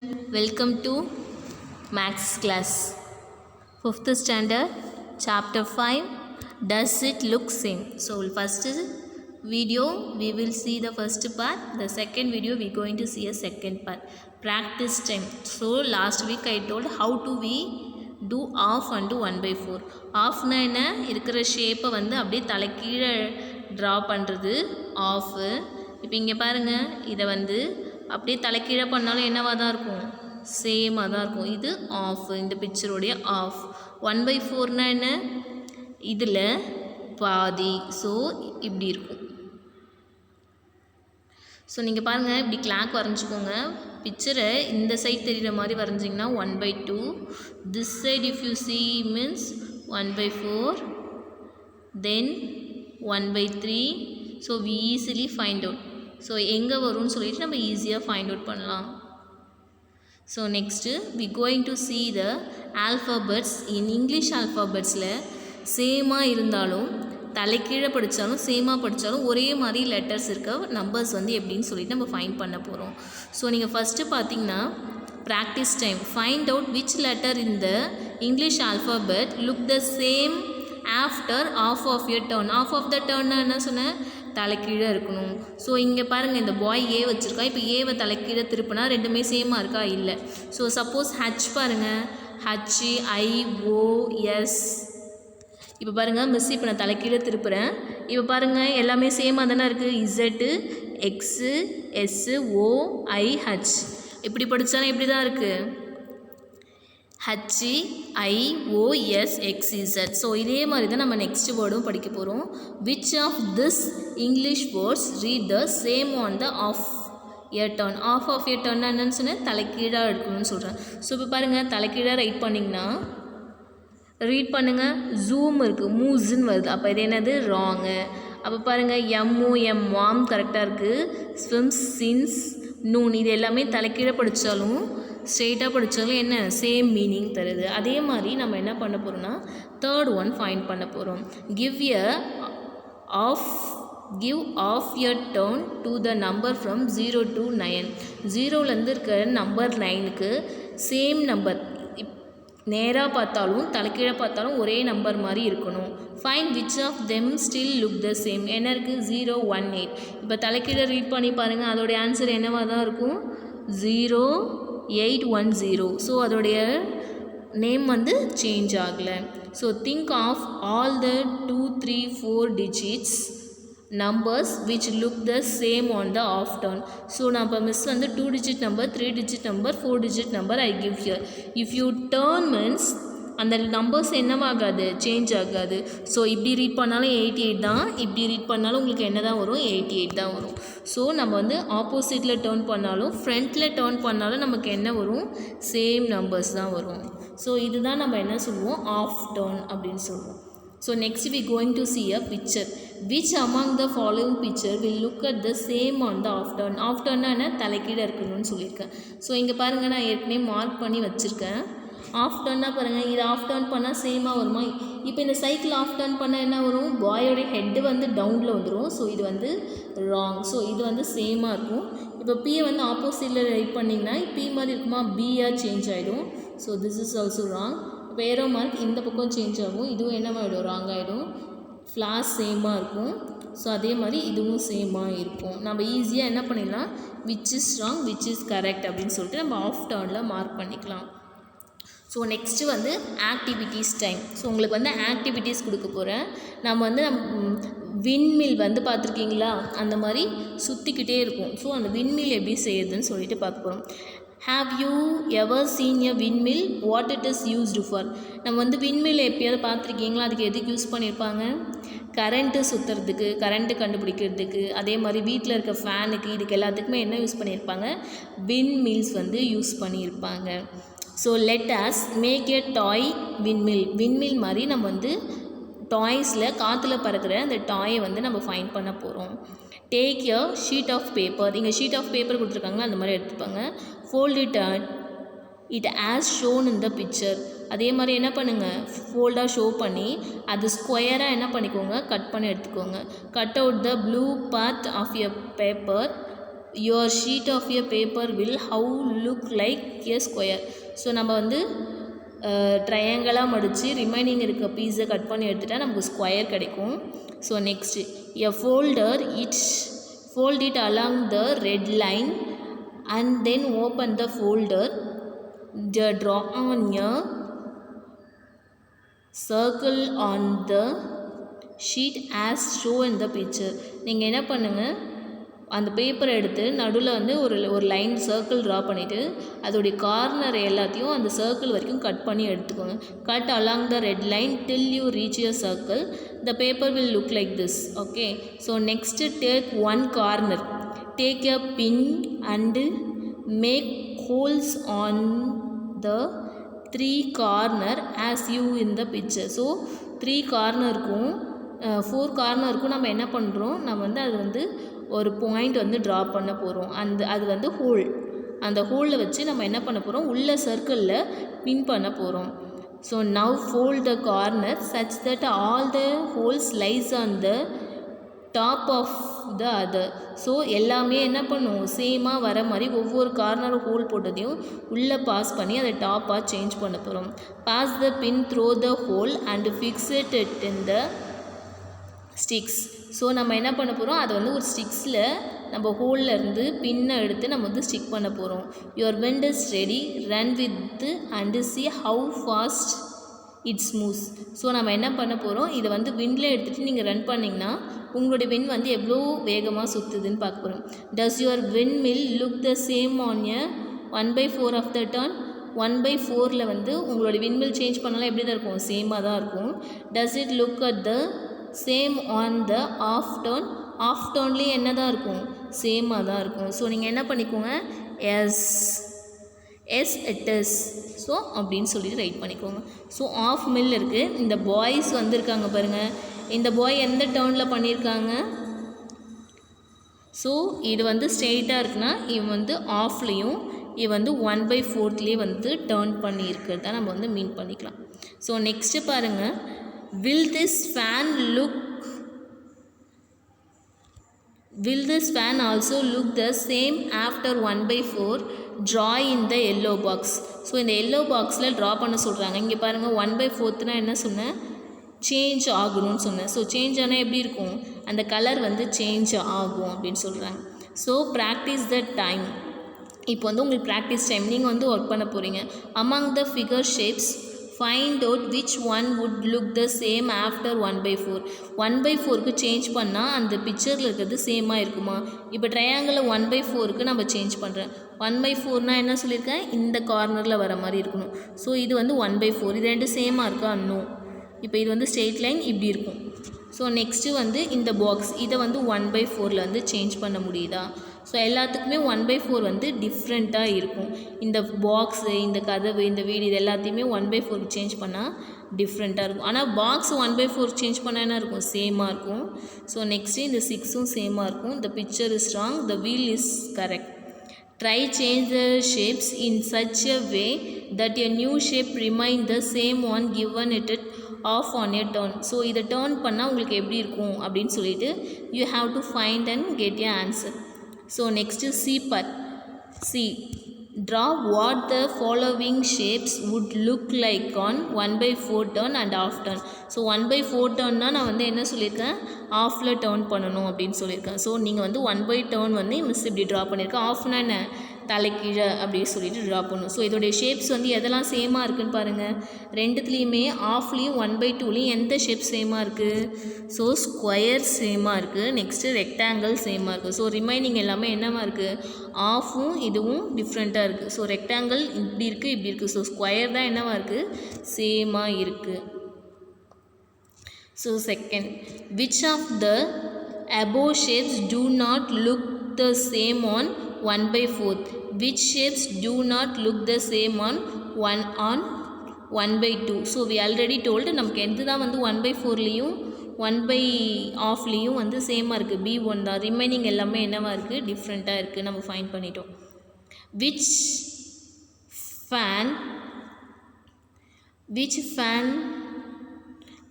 Welcome to Max class, 5th standard, chapter 5. Does it look same? So first video we will see the first part, the second video we going to see a second part, practice time. So last week I told how to we do half and 1/4. half na என்ன இருக்கிற ஷேப்பை வந்து அப்படியே தலைக்கீழே draw பண்ணுறது of. இப்போ இங்கே பாருங்கள், இதை வந்து அப்படியே தலைக்கீழே பண்ணாலும் என்னவாக தான் இருக்கும், சேமாக தான் இருக்கும். இது ஆஃப், இந்த பிக்சருடைய ஆஃப். 1/4 என்ன, இதில் பாதி. ஸோ இப்படி இருக்கும். ஸோ நீங்கள் பாருங்கள், இப்படி கிளாக் வரைஞ்சிக்கோங்க. பிக்சரை இந்த சைட் தெரிகிற மாதிரி வரைஞ்சிங்கன்னா 1/2. This side if you see means 1/4, then 1/3. So we easily find out. So எங்கே வரும்னு சொல்லிட்டு நம்ம ஈஸியாக ஃபைண்ட் அவுட் பண்ணலாம். So next we going to see the alphabets. In English ஆல்ஃபாபெட்ஸில் சேமாக இருந்தாலும் தலைக்கீழே படித்தாலும் சேமாக படித்தாலும் ஒரே மாதிரி லெட்டர்ஸ் இருக்க நம்பர்ஸ் வந்து எப்படின்னு சொல்லிட்டு நம்ம ஃபைண்ட் பண்ண போகிறோம். ஸோ நீங்கள் ஃபஸ்ட்டு பார்த்தீங்கன்னா practice time. Find out which letter in the English alphabet look the same after half of your turn. Half of the டர்ன்னா என்ன சொன்னேன், தலைக்கீழே இருக்கணும். ஸோ இங்கே பாருங்கள், இந்த பாய் ஏ வச்சுருக்கா. இப்போ ஏவை தலைக்கீழே திருப்பினா ரெண்டுமே சேமாக இருக்கா, இல்லை. ஸோ சப்போஸ் ஹச் பாருங்கள், HIOS. இப்போ பாருங்கள் மிஸ், இப்போ நான் தலைக்கீழே திருப்புறேன். இப்போ பாருங்கள் எல்லாமே சேமாக தானே இருக்குது. ZXSOIH இப்படி படித்தாலும் எப்படி தான் இருக்குது, HIOSXZ. ஸோ இதே மாதிரி தான் நம்ம நெக்ஸ்ட் வேர்டும் படிக்க போகிறோம். Which of this English words read the same on the half a turn. Half half a turn என்னன்னு சொன்னால் தலைக்கீழாக எடுக்கணும்னு சொல்கிறேன். ஸோ இப்போ பாருங்கள், தலைக்கீழாக ரைட் பண்ணிங்கன்னா ரீட் பண்ணுங்கள். ஜூம் இருக்குது, மூஸ்ன்னு வருது. அப்போ இது என்னது, ராங்கு. அப்போ பாருங்கள், MOM மாம் கரெக்டாக இருக்குது. ஸ்விம்ஸ், சின்ஸ், நூன் இது எல்லாமே தலைக்கீழே படித்தாலும் ஸ்ட்ரெயிட்டாக படித்தாலும் என்ன சேம் மீனிங் தருது. அதே மாதிரி நம்ம என்ன பண்ண போகிறோம்னா தேர்ட் ஒன் ஃபைண்ட் பண்ண போகிறோம். Give half your turn to the number from 0 to 9. 0லேருந்து இருக்கிற நம்பர் 9க்கு சேம் நம்பர் நேராக பார்த்தாலும் தலைக்கீழே பார்த்தாலும் ஒரே நம்பர் மாதிரி இருக்கணும். Find which of them still look the same. என்ன இருக்குது, 0, 1, 8. இப்போ தலைக்கீழே ரீட் பண்ணி பாருங்கள், அதோடைய ஆன்சர் என்னவாக தான் இருக்கும், 0810. ஸோ அதோடைய நேம் வந்து சேஞ்ச் ஆகலை. So think of all the 2, 3, 4 digits numbers which look the same on the off turn. So நான் இப்போ மிஸ் வந்து 2 digit number, 3 digit number, 4 digit number I give here. If you turn means அந்த numbers என்னவாகாது, change ஆகாது. So இப்படி read பண்ணாலும் 88 தான், இப்படி read பண்ணாலும் உங்களுக்கு என்ன தான் வரும், 88 தான் வரும். ஸோ நம்ம வந்து ஆப்போசிட்டில் டேர்ன் பண்ணாலும் ஃப்ரண்ட்டில் டேர்ன் பண்ணாலும் நமக்கு என்ன வரும், சேம் நம்பர்ஸ் தான் வரும். ஸோ இதுதான் நம்ம என்ன சொல்லுவோம், ஆஃப் டேர்ன் அப்படின்னு சொல்லுவோம். So next we going to see a picture. Which among the following picture will look at the same on the off turn. Half டேர்ன்னா என்ன, தலைக்கீழே இருக்கணும்னு சொல்லியிருக்கேன். ஸோ இங்கே பாருங்கள், நான் ஏற்கனவே மார்க் பண்ணி வச்சுருக்கேன். ஆஃப் டர்னாக பாருங்கள், இது ஆஃப் டர்ன் பண்ணால் சேமாக வருமா. இப்போ இந்த சைக்கிள் ஆஃப் டர்ன் பண்ணால் என்ன வரும், பாயோடைய ஹெட்டு வந்து டவுனில் வந்துடும். ஸோ இது வந்து ராங். ஸோ இது வந்து சேமாக இருக்கும். இப்போ பியை வந்து ஆப்போசிட்டில் ரைட் பண்ணிங்கன்னா பி மாதிரி இருக்குமா, பியாக சேஞ்ச் ஆகிடும். So this is also wrong. இப்போ ஏரோ மார்க் இந்த பக்கம் சேஞ்ச் ஆகும், இதுவும் என்னவாகிடும், ராங் ஆகிடும். ஃப்ளாஷ் சேமாக இருக்கும். ஸோ அதே மாதிரி இதுவும் சேமாக இருக்கும். நம்ம ஈஸியாக என்ன பண்ணிடலாம், which is wrong which is correct அப்படின்னு சொல்லிட்டு நம்ம ஆஃப் டர்னில் மார்க் பண்ணிக்கலாம். ஸோ நெக்ஸ்ட்டு வந்து ஆக்டிவிட்டீஸ் டைம். ஸோ உங்களுக்கு வந்து ஆக்டிவிட்டீஸ் கொடுக்க போகிறேன். நம்ம வந்து விண்மில் வந்து பார்த்துருக்கீங்களா, அந்த மாதிரி சுற்றிக்கிட்டே இருக்கும். ஸோ அந்த விண்மில் எப்படி செய்யுதுன்னு சொல்லிட்டு பார்க்க போகிறோம். Have you ever seen a விண்மில், what it is used for. நம்ம வந்து விண்மில் எப்பயாவது பார்த்துருக்கீங்களா, அதுக்கு எதுக்கு யூஸ் பண்ணியிருப்பாங்க, கரண்ட்டு சுற்றுறதுக்கு, கரண்ட்டு கண்டுபிடிக்கிறதுக்கு, அதே மாதிரி வீட்டில் இருக்க ஃபேனுக்கு, இதுக்கு எல்லாத்துக்குமே என்ன யூஸ் பண்ணியிருப்பாங்க, விண்மில்ஸ் வந்து யூஸ் பண்ணியிருப்பாங்க. So let us make a toy windmill. Windmill மாதிரி நம்ம வந்து டாய்ஸில் காற்றுல பறக்கிற அந்த டாயை வந்து நம்ம ஃபைண்ட் பண்ண போகிறோம். Take a sheet of paper. இங்கே ஷீட் ஆஃப் பேப்பர் கொடுத்துருக்காங்களா, அந்த மாதிரி எடுத்துப்பாங்க. Fold it as shown in the picture. அதே மாதிரி என்ன பண்ணுங்கள், ஃபோல்டாக ஷோ பண்ணி அது ஸ்கொயராக என்ன பண்ணிக்கோங்க, கட் பண்ணி எடுத்துக்கோங்க. Cut out the blue part of a paper your sheet of a paper will how look like a square. So நம்ம வந்து ட்ரையாங்கலாக மடித்து ரிமைனிங் இருக்க பீஸை கட் பண்ணி எடுத்துகிட்டா நமக்கு ஸ்கொயர் கிடைக்கும். So next a folder fold it along the red line and then open the folder. Draw on a circle on the sheet as shown in the picture. நீங்கள் என்ன பண்ணுங்கள், அந்த பேப்பரை எடுத்து நடுவில் வந்து ஒரு லைன் சர்க்கிள் ட்ரா பண்ணிவிட்டு அதோடைய கார்னர் எல்லாத்தையும் அந்த சர்க்கிள் வரைக்கும் கட் பண்ணி எடுத்துக்கோங்க. Cut along the red line till you reach your circle. The paper will look like this. Okay, so next take one corner, take a pin and make holes on the 3 corner as you in the picture. So 3 கார்னருக்கும் 4 கார்னருக்கும் நம்ம என்ன பண்ணுறோம், நம்ம வந்து அது வந்து ஒரு பாயிண்ட் வந்து ட்ரா பண்ண போகிறோம். அது வந்து ஹோல். அந்த ஹோலில் வச்சு நம்ம என்ன பண்ண போகிறோம், உள்ள சர்க்கிளில் பின் பண்ண போகிறோம். So now fold the corner such that all the holes lies on the top of the other. ஸோ எல்லாமே என்ன பண்ணுவோம், சேமாக வர மாதிரி ஒவ்வொரு கார்னரும் ஹோல் போட்டதையும் உள்ளே பாஸ் பண்ணி அதை டாப்பாக சேஞ்ச் பண்ண போகிறோம். Pass the pin through the hole and fix it in the sticks. So நம்ம என்ன பண்ண போகிறோம், அதை வந்து ஒரு ஸ்டிக்ஸில் நம்ம ஹோலில் இருந்து பின்னை எடுத்து நம்ம வந்து ஸ்டிக் பண்ண போகிறோம். Your wind is ready, run with and see how fast it's moves. So நம்ம என்ன பண்ண போகிறோம், இதை வந்து விண்டில் எடுத்துகிட்டு நீங்கள் ரன் பண்ணிங்கன்னா உங்களுடைய விண்ட் வந்து எவ்வளோ வேகமாக சுற்றுதுன்னு பார்க்க போகிறோம். Does your windmill look the same on a 1/4 half the turn. 1/4 வந்து உங்களோட விண்மில் சேஞ்ச் பண்ணலாம் எப்படி தான் இருக்கும், சேமாக தான் இருக்கும். Does it look at the same on the half turn. Half டர்ன்லேயும் என்ன தான் இருக்கும், சேமாக தான் இருக்கும். ஸோ நீங்கள் என்ன பண்ணிக்கோங்க, எஸ் இட் இஸ். ஸோ அப்படின்னு சொல்லிட்டு ரைட் பண்ணிக்கோங்க. ஸோ ஆஃப் மில் இருக்குது. இந்த பாய்ஸ் வந்திருக்காங்க பாருங்கள், இந்த பாய் எந்த டர்னில் பண்ணியிருக்காங்க. ஸோ இது வந்து ஸ்ட்ரெயிட்டாக இருக்குன்னா இவன் வந்து ஆஃப்லேயும் இவன் வந்து 1/4 வந்து டர்ன் பண்ணியிருக்கிறத நம்ம வந்து மீன் பண்ணிக்கலாம். ஸோ நெக்ஸ்ட்டு பாருங்கள், will this fan also look the same after 1/4? draw in the yellow box. So இந்த எல்லோ பாக்ஸில் ட்ரா பண்ண சொல்கிறாங்க. இங்கே பாருங்கள் 1/4 என்ன சொன்னேன், சேஞ்ச் ஆகணும்னு சொன்னேன். ஸோ சேஞ்ச் ஆனால் எப்படி இருக்கும், அந்த கலர் வந்து சேஞ்ச் ஆகும் அப்படின்னு சொல்கிறாங்க. So practice the time. இப்போ வந்து உங்களுக்கு ப்ராக்டிஸ் டைம், நீங்கள் வந்து ஒர்க் பண்ண போகிறீங்க. among the figure shapes find out which one would look the same after 1/4. 1/4க்கு change பண்ணால் அந்த பிக்சரில் இருக்கிறது சேமாக இருக்குமா. இப்போ ட்ரையாங்கிளில் 1/4க்கு நம்ம சேஞ்ச் பண்ணுறேன். 1/4 என்ன சொல்லியிருக்கேன், இந்த கார்னரில் வர மாதிரி இருக்கணும். ஸோ இது வந்து 1/4, இது ரெண்டு சேமாக இருக்கா, நோ. இப்போ இது வந்து ஸ்ட்ரெயிட் லைன் இப்படி இருக்கும். ஸோ நெக்ஸ்ட்டு வந்து இந்த பாக்ஸ், இதை வந்து 1/4 வந்து சேஞ்ச் பண்ண முடியுதா. ஸோ எல்லாத்துக்குமே 1/4 வந்து டிஃப்ரெண்ட்டாக இருக்கும். இந்த பாக்ஸு, இந்த கதவு, இந்த வீடு, இது எல்லாத்தையுமே 1/4 சேஞ்ச் பண்ணால் டிஃப்ரெண்ட்டாக இருக்கும். ஆனால் பாக்ஸ் 1/4 சேஞ்ச் பண்ணால் என்ன இருக்கும், சேமாக இருக்கும். ஸோ நெக்ஸ்ட்டு இந்த 6ம் சேமாக இருக்கும். The picture is wrong, the wheel is correct. Try change the shapes in such a way that a new shape remain the same one given it half on a turn. So இதை turn பண்ணால் உங்களுக்கு எப்படி இருக்கும் அப்படின்னு சொல்லிட்டு you have to find and get a answer. So next C part. C, draw what the following shapes would look like on 1/4 turn and half turn. So 1/4 டர்ன்னா நான் வந்து என்ன சொல்லியிருக்கேன், ஆஃபில் டேர்ன் பண்ணணும் அப்படின்னு சொல்லியிருக்கேன். ஸோ நீங்கள் வந்து 1/4 டர்ன் வந்து மிஸ் இப்படி ட்ரா பண்ணியிருக்கேன். ஆஃப்னா என்ன, தலைக்கீழே அப்படின்னு சொல்லிட்டு ட்ரா பண்ணணும். ஸோ இதோடைய ஷேப்ஸ் வந்து எதெல்லாம் சேமாக இருக்குதுன்னு பாருங்கள். ரெண்டுத்துலேயுமே ஆஃப்லேயும் 1/2லேயும் எந்த ஷேப் சேமாக இருக்குது, ஸோ ஸ்கொயர் சேமாக இருக்குது. நெக்ஸ்ட்டு ரெக்டாங்கிள் சேமாக இருக்குது. ஸோ ரிமைனிங் எல்லாமே என்னமா இருக்குது, ஆஃபும் இதுவும் டிஃப்ரெண்ட்டாக இருக்குது. ஸோ ரெக்டாங்கிள் இப்படி இருக்குது, இப்படி இருக்குது. ஸோ ஸ்கொயர் தான் என்னவா இருக்குது, சேமாக இருக்குது. So second, which of the above shapes do not look the same on 1/4? Which shapes do not look the same on 1/2? So we already told நமக்கு எது தான் வந்து 1/4லேயும் 1/2லேயும் வந்து சேமாக இருக்குது, B1 தான். ரிமைனிங் எல்லாமே என்னவா இருக்குது, டிஃப்ரெண்ட்டாக இருக்குது. நம்ம ஃபைண்ட் பண்ணிட்டோம். which fan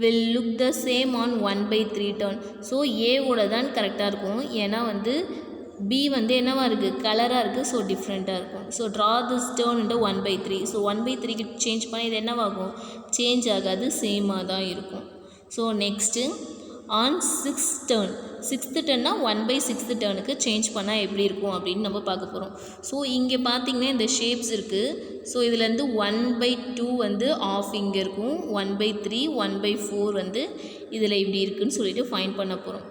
will look the same on 1/3 turn? So ஏவோட தான் கரெக்டாக இருக்கும். ஏன்னா வந்து B வந்து என்னவா இருக்குது கலராக இருக்குது ஸோ டிஃப்ரெண்ட்டாக இருக்கும் so draw this turn into 1/3 so 1/3க்கு சேஞ்ச் பண்ணி இது என்னவாகும் சேஞ்ச் ஆகாது சேமாக தான் இருக்கும் ஸோ நெக்ஸ்ட்டு ஆன் சிக்ஸ்த்து டேர்னா 1/6 டேர்னுக்கு சேஞ்ச் பண்ணால் எப்படி இருக்கும் அப்படின்னு நம்ம பார்க்க போகிறோம் ஸோ இங்கே பார்த்திங்கன்னா இந்த ஷேப்ஸ் இருக்குது ஸோ இதுலேருந்து 1/2 வந்து ஆஃப் இங்கே இருக்கும் 1/3 1/4 வந்து இதில் இப்படி இருக்குதுன்னு சொல்லிட்டு ஃபைண்ட் பண்ண போகிறோம்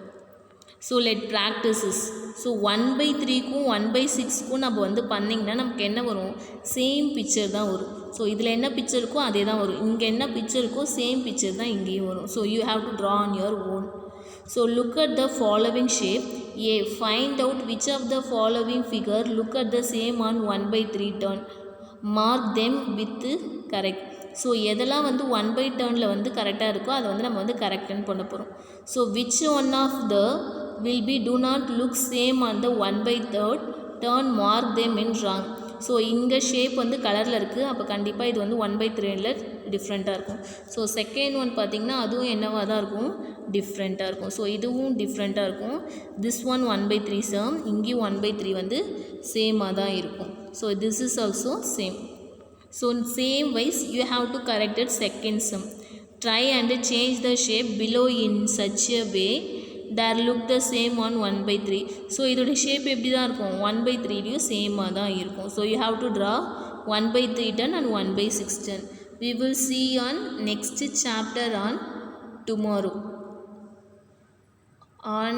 ஸோ லெட் ப்ராக்டிசஸ் ஸோ 1/3க்கும் 1/6க்கும் நம்ம வந்து பண்ணிங்கன்னா நமக்கு என்ன வரும் சேம் பிக்சர் தான் வரும் ஸோ இதில் என்ன பிக்சர் இருக்கோ அதே தான் வரும் இங்கே என்ன பிக்சர் இருக்கோ சேம் பிக்சர் தான் இங்கேயும் வரும் so you have to draw on your own so look at the following shape find out which of the following figure look at the same on 1/3 turn mark them with correct so எதெல்லாம் வந்து 1/3 டர்னில் வந்து கரெக்டாக இருக்கோ அதை வந்து நம்ம வந்து கரெக்டுன்னு பண்ண போகிறோம் so which one of the will be do not look same on the 1/3 turn mark them in wrong so இங்கே ஷேப் வந்து கலரில் இருக்குது அப்போ கண்டிப்பாக இது வந்து 1/3ல டிஃப்ரெண்ட்டாக இருக்கும் ஸோ செகண்ட் ஒன் பார்த்திங்கன்னா அதுவும் என்னவாக தான் இருக்கும் டிஃப்ரெண்ட்டாக இருக்கும் ஸோ இதுவும் டிஃப்ரெண்ட்டாக இருக்கும் திஸ் ஒன் 1/3 சேம் இங்கேயும் 1/3 வந்து சேமாக தான் இருக்கும் so this is also same so same wise you have to correct it second some try and change the shape below in such a way there look the same on 1/3 so இதோட shape எப்படி தான் இருக்கும் 1/3லையும் சேமாக தான் இருக்கும் so you have to draw 1/3 turn and 1/6 turn we will see on next chapter on tomorrow on